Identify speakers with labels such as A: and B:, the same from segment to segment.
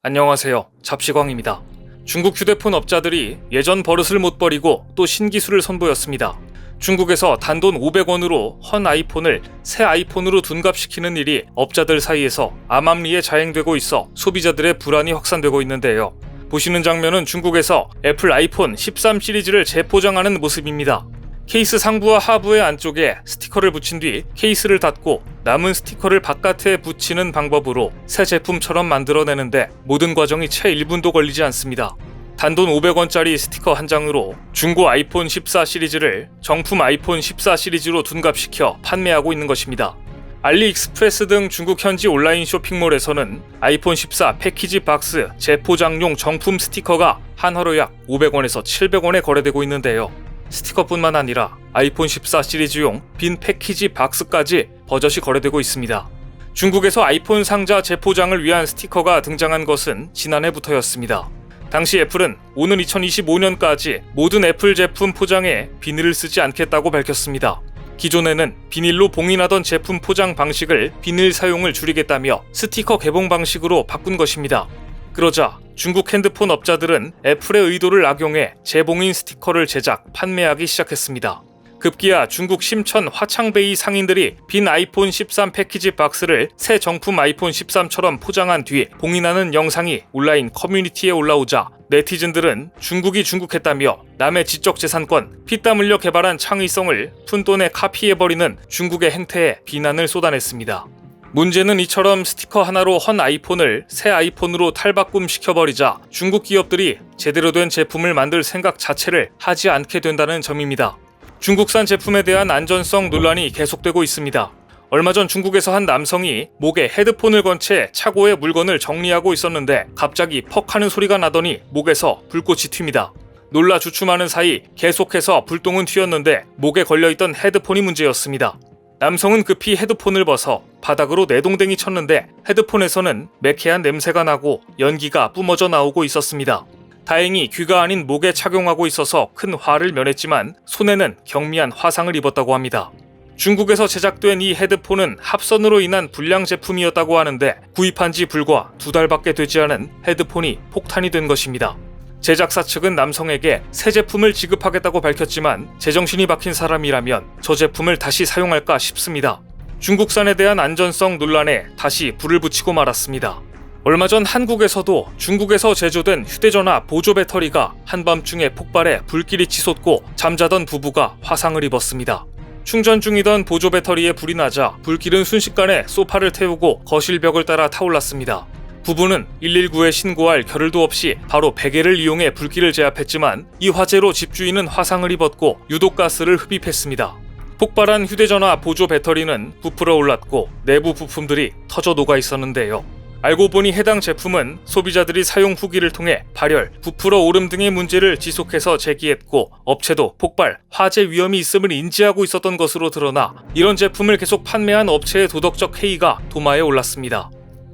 A: 안녕하세요. 잡시광입니다. 중국 휴대폰 업자들이 예전 버릇을 못 버리고 또 신기술을 선보였습니다. 중국에서 단돈 500원으로 헌 아이폰을 새 아이폰으로 둔갑시키는 일이 업자들 사이에서 암암리에 자행되고 있어 소비자들의 불안이 확산되고 있는데요. 보시는 장면은 중국에서 애플 아이폰 13 시리즈를 재포장하는 모습입니다. 케이스 상부와 하부의 안쪽에 스티커를 붙인 뒤 케이스를 닫고 남은 스티커를 바깥에 붙이는 방법으로 새 제품처럼 만들어내는데 모든 과정이 채 1분도 걸리지 않습니다. 단돈 500원짜리 스티커 한 장으로 중고 아이폰 14 시리즈를 정품 아이폰 14 시리즈로 둔갑시켜 판매하고 있는 것입니다. 알리익스프레스 등 중국 현지 온라인 쇼핑몰에서는 아이폰 14 패키지 박스 재포장용 정품 스티커가 한화로 약 500원에서 700원에 거래되고 있는데요. 스티커뿐만 아니라 아이폰 14 시리즈용 빈 패키지 박스까지 버젓이 거래되고 있습니다. 중국에서 아이폰 상자 재포장을 위한 스티커가 등장한 것은 지난해부터였습니다. 당시 애플은 오는 2025년까지 모든 애플 제품 포장에 비닐을 쓰지 않겠다고 밝혔습니다. 기존에는 비닐로 봉인하던 제품 포장 방식을 비닐 사용을 줄이겠다며 스티커 개봉 방식으로 바꾼 것입니다. 그러자 중국 핸드폰 업자들은 애플의 의도를 악용해 재봉인 스티커를 제작, 판매하기 시작했습니다. 급기야 중국 심천 화창베이 상인들이 빈 아이폰 13 패키지 박스를 새 정품 아이폰 13처럼 포장한 뒤 봉인하는 영상이 온라인 커뮤니티에 올라오자 네티즌들은 중국이 중국했다며 남의 지적재산권, 피땀 흘려 개발한 창의성을 푼돈에 카피해버리는 중국의 행태에 비난을 쏟아냈습니다. 문제는 이처럼 스티커 하나로 헌 아이폰을 새 아이폰으로 탈바꿈시켜버리자 중국 기업들이 제대로 된 제품을 만들 생각 자체를 하지 않게 된다는 점입니다. 중국산 제품에 대한 안전성 논란이 계속되고 있습니다. 얼마 전 중국에서 한 남성이 목에 헤드폰을 건 채 차고에 물건을 정리하고 있었는데 갑자기 퍽 하는 소리가 나더니 목에서 불꽃이 튑니다. 놀라 주춤하는 사이 계속해서 불똥은 튀었는데 목에 걸려있던 헤드폰이 문제였습니다. 남성은 급히 헤드폰을 벗어 바닥으로 내동댕이 쳤는데 헤드폰에서는 매캐한 냄새가 나고 연기가 뿜어져 나오고 있었습니다. 다행히 귀가 아닌 목에 착용하고 있어서 큰 화를 면했지만 손에는 경미한 화상을 입었다고 합니다. 중국에서 제작된 이 헤드폰은 합선으로 인한 불량 제품이었다고 하는데 구입한 지 불과 2달밖에 되지 않은 헤드폰이 폭탄이 된 것입니다. 제작사 측은 남성에게 새 제품을 지급하겠다고 밝혔지만 제정신이 박힌 사람이라면 저 제품을 다시 사용할까 싶습니다. 중국산에 대한 안전성 논란에 다시 불을 붙이고 말았습니다. 얼마 전 한국에서도 중국에서 제조된 휴대전화 보조 배터리가 한밤중에 폭발해 불길이 치솟고 잠자던 부부가 화상을 입었습니다. 충전 중이던 보조 배터리에 불이 나자 불길은 순식간에 소파를 태우고 거실 벽을 따라 타올랐습니다. 부부는 119에 신고할 겨를도 없이 바로 베개를 이용해 불길을 제압했지만 이 화재로 집주인은 화상을 입었고 유독가스를 흡입했습니다. 폭발한 휴대전화 보조 배터리는 부풀어 올랐고 내부 부품들이 터져 녹아 있었는데요. 알고 보니 해당 제품은 소비자들이 사용 후기를 통해 발열, 부풀어 오름 등의 문제를 지속해서 제기했고 업체도 폭발, 화재 위험이 있음을 인지하고 있었던 것으로 드러나 이런 제품을 계속 판매한 업체의 도덕적 해이가 도마에 올랐습니다.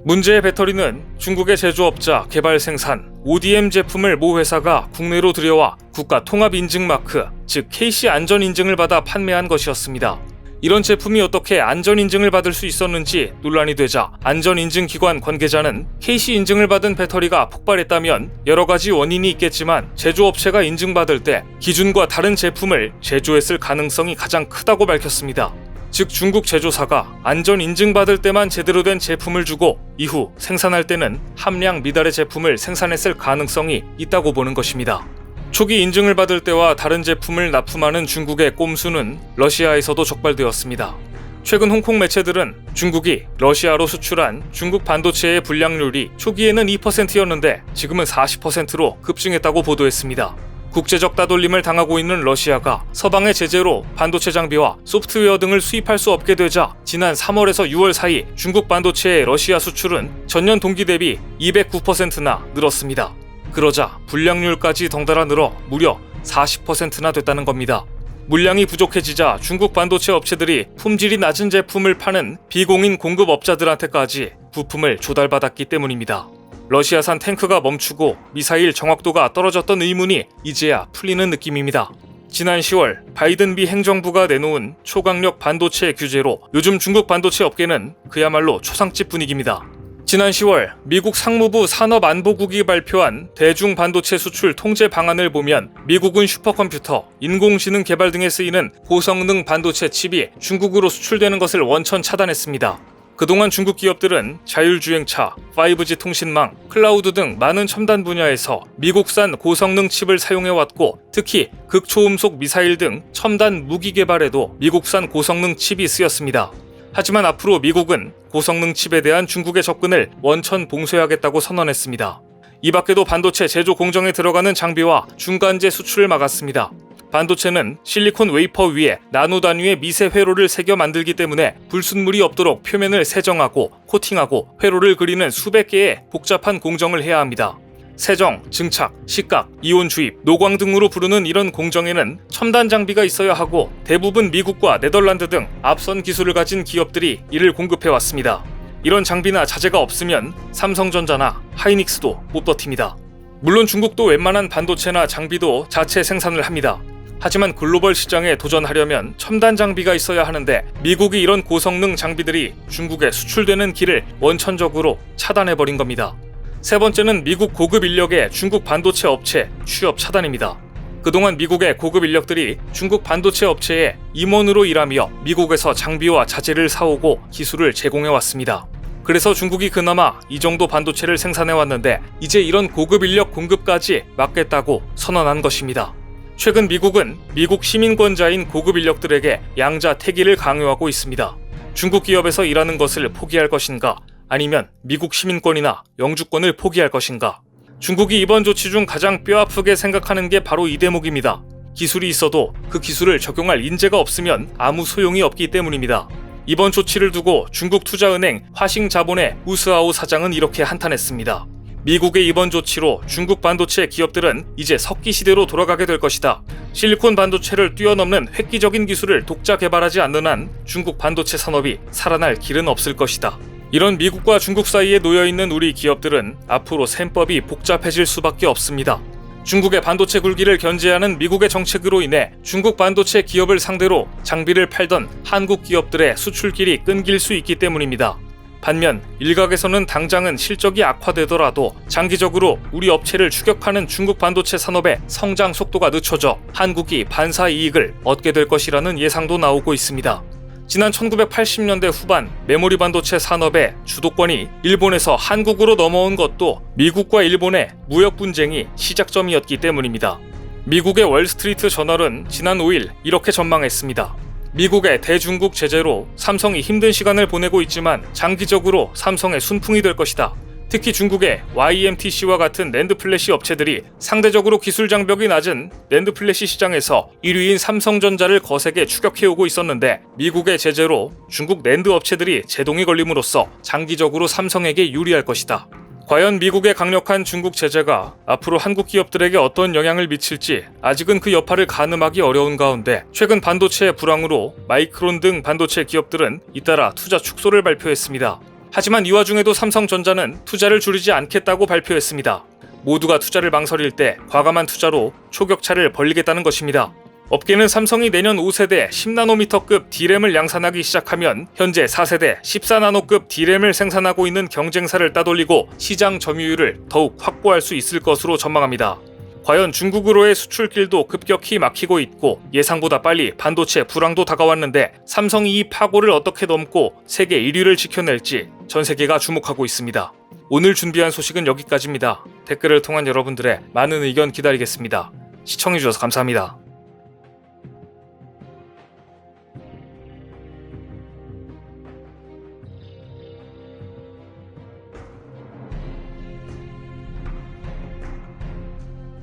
A: 문제의 배터리는 중국의 제조업자, 개발 생산, ODM 제품을 모 회사가 국내로 들여와 국가 통합 인증 마크, 즉 KC 안전 인증을 받아 판매한 것이었습니다. 이런 제품이 어떻게 안전 인증을 받을 수 있었는지 논란이 되자 안전 인증 기관 관계자는 KC 인증을 받은 배터리가 폭발했다면 여러 가지 원인이 있겠지만 제조업체가 인증받을 때 기준과 다른 제품을 제조했을 가능성이 가장 크다고 밝혔습니다. 즉 중국 제조사가 안전 인증받을 때만 제대로 된 제품을 주고 이후 생산할 때는 함량 미달의 제품을 생산했을 가능성이 있다고 보는 것입니다. 초기 인증을 받을 때와 다른 제품을 납품하는 중국의 꼼수는 러시아에서도 적발되었습니다. 최근 홍콩 매체들은 중국이 러시아로 수출한 중국 반도체의 불량률이 초기에는 2%였는데 지금은 40%로 급증했다고 보도했습니다. 국제적 따돌림을 당하고 있는 러시아가 서방의 제재로 반도체 장비와 소프트웨어 등을 수입할 수 없게 되자 지난 3월에서 6월 사이 중국 반도체의 러시아 수출은 전년 동기 대비 209%나 늘었습니다. 그러자 불량률까지 덩달아 늘어 무려 40%나 됐다는 겁니다. 물량이 부족해지자 중국 반도체 업체들이 품질이 낮은 제품을 파는 비공인 공급업자들한테까지 부품을 조달받았기 때문입니다. 러시아산 탱크가 멈추고 미사일 정확도가 떨어졌던 의문이 이제야 풀리는 느낌입니다. 지난 10월 바이든 미 행정부가 내놓은 초강력 반도체 규제로 요즘 중국 반도체 업계는 그야말로 초상집 분위기입니다. 지난 10월 미국 상무부 산업안보국이 발표한 대중 반도체 수출 통제 방안을 보면 미국은 슈퍼컴퓨터, 인공지능 개발 등에 쓰이는 고성능 반도체 칩이 중국으로 수출되는 것을 원천 차단했습니다. 그동안 중국 기업들은 자율주행차, 5G 통신망, 클라우드 등 많은 첨단 분야에서 미국산 고성능 칩을 사용해왔고, 특히 극초음속 미사일 등 첨단 무기 개발에도 미국산 고성능 칩이 쓰였습니다. 하지만 앞으로 미국은 고성능 칩에 대한 중국의 접근을 원천 봉쇄하겠다고 선언했습니다. 이 밖에도 반도체 제조 공정에 들어가는 장비와 중간재 수출을 막았습니다. 반도체는 실리콘 웨이퍼 위에 나노 단위의 미세 회로를 새겨 만들기 때문에 불순물이 없도록 표면을 세정하고 코팅하고 회로를 그리는 수백 개의 복잡한 공정을 해야 합니다. 세정, 증착, 식각, 이온 주입, 노광 등으로 부르는 이런 공정에는 첨단 장비가 있어야 하고 대부분 미국과 네덜란드 등 앞선 기술을 가진 기업들이 이를 공급해왔습니다. 이런 장비나 자재가 없으면 삼성전자나 하이닉스도 못 버팁니다. 물론 중국도 웬만한 반도체나 장비도 자체 생산을 합니다. 하지만 글로벌 시장에 도전하려면 첨단 장비가 있어야 하는데 미국이 이런 고성능 장비들이 중국에 수출되는 길을 원천적으로 차단해버린 겁니다. 세 번째는 미국 고급 인력의 중국 반도체 업체 취업 차단입니다. 그동안 미국의 고급 인력들이 중국 반도체 업체에 임원으로 일하며 미국에서 장비와 자재를 사오고 기술을 제공해왔습니다. 그래서 중국이 그나마 이 정도 반도체를 생산해왔는데 이제 이런 고급 인력 공급까지 막겠다고 선언한 것입니다. 최근 미국은 미국 시민권자인 고급 인력들에게 양자 태기를 강요하고 있습니다. 중국 기업에서 일하는 것을 포기할 것인가? 아니면 미국 시민권이나 영주권을 포기할 것인가? 중국이 이번 조치 중 가장 뼈아프게 생각하는 게 바로 이 대목입니다. 기술이 있어도 그 기술을 적용할 인재가 없으면 아무 소용이 없기 때문입니다. 이번 조치를 두고 중국 투자은행 화싱자본의 우스아오 사장은 이렇게 한탄했습니다. 미국의 이번 조치로 중국 반도체 기업들은 이제 석기 시대로 돌아가게 될 것이다. 실리콘 반도체를 뛰어넘는 획기적인 기술을 독자 개발하지 않는 한 중국 반도체 산업이 살아날 길은 없을 것이다. 이런 미국과 중국 사이에 놓여있는 우리 기업들은 앞으로 셈법이 복잡해질 수밖에 없습니다. 중국의 반도체 굴기를 견제하는 미국의 정책으로 인해 중국 반도체 기업을 상대로 장비를 팔던 한국 기업들의 수출길이 끊길 수 있기 때문입니다. 반면 일각에서는 당장은 실적이 악화되더라도 장기적으로 우리 업체를 추격하는 중국 반도체 산업의 성장 속도가 늦춰져 한국이 반사 이익을 얻게 될 것이라는 예상도 나오고 있습니다. 지난 1980년대 후반 메모리 반도체 산업의 주도권이 일본에서 한국으로 넘어온 것도 미국과 일본의 무역 분쟁이 시작점이었기 때문입니다. 미국의 월스트리트 저널은 지난 5일 이렇게 전망했습니다. 미국의 대중국 제재로 삼성이 힘든 시간을 보내고 있지만 장기적으로 삼성의 순풍이 될 것이다. 특히 중국의 YMTC와 같은 낸드 플래시 업체들이 상대적으로 기술 장벽이 낮은 낸드 플래시 시장에서 1위인 삼성전자를 거세게 추격해오고 있었는데 미국의 제재로 중국 낸드 업체들이 제동이 걸림으로써 장기적으로 삼성에게 유리할 것이다. 과연 미국의 강력한 중국 제재가 앞으로 한국 기업들에게 어떤 영향을 미칠지 아직은 그 여파를 가늠하기 어려운 가운데 최근 반도체 불황으로 마이크론 등 반도체 기업들은 잇따라 투자 축소를 발표했습니다. 하지만 이 와중에도 삼성전자는 투자를 줄이지 않겠다고 발표했습니다. 모두가 투자를 망설일 때 과감한 투자로 초격차를 벌리겠다는 것입니다. 업계는 삼성이 내년 5세대 10나노미터급 D램을 양산하기 시작하면 현재 4세대 14나노급 D램을 생산하고 있는 경쟁사를 따돌리고 시장 점유율을 더욱 확보할 수 있을 것으로 전망합니다. 과연 중국으로의 수출길도 급격히 막히고 있고 예상보다 빨리 반도체 불황도 다가왔는데 삼성이 이 파고를 어떻게 넘고 세계 1위를 지켜낼지 전 세계가 주목하고 있습니다. 오늘 준비한 소식은 여기까지입니다. 댓글을 통한 여러분들의 많은 의견 기다리겠습니다. 시청해주셔서 감사합니다.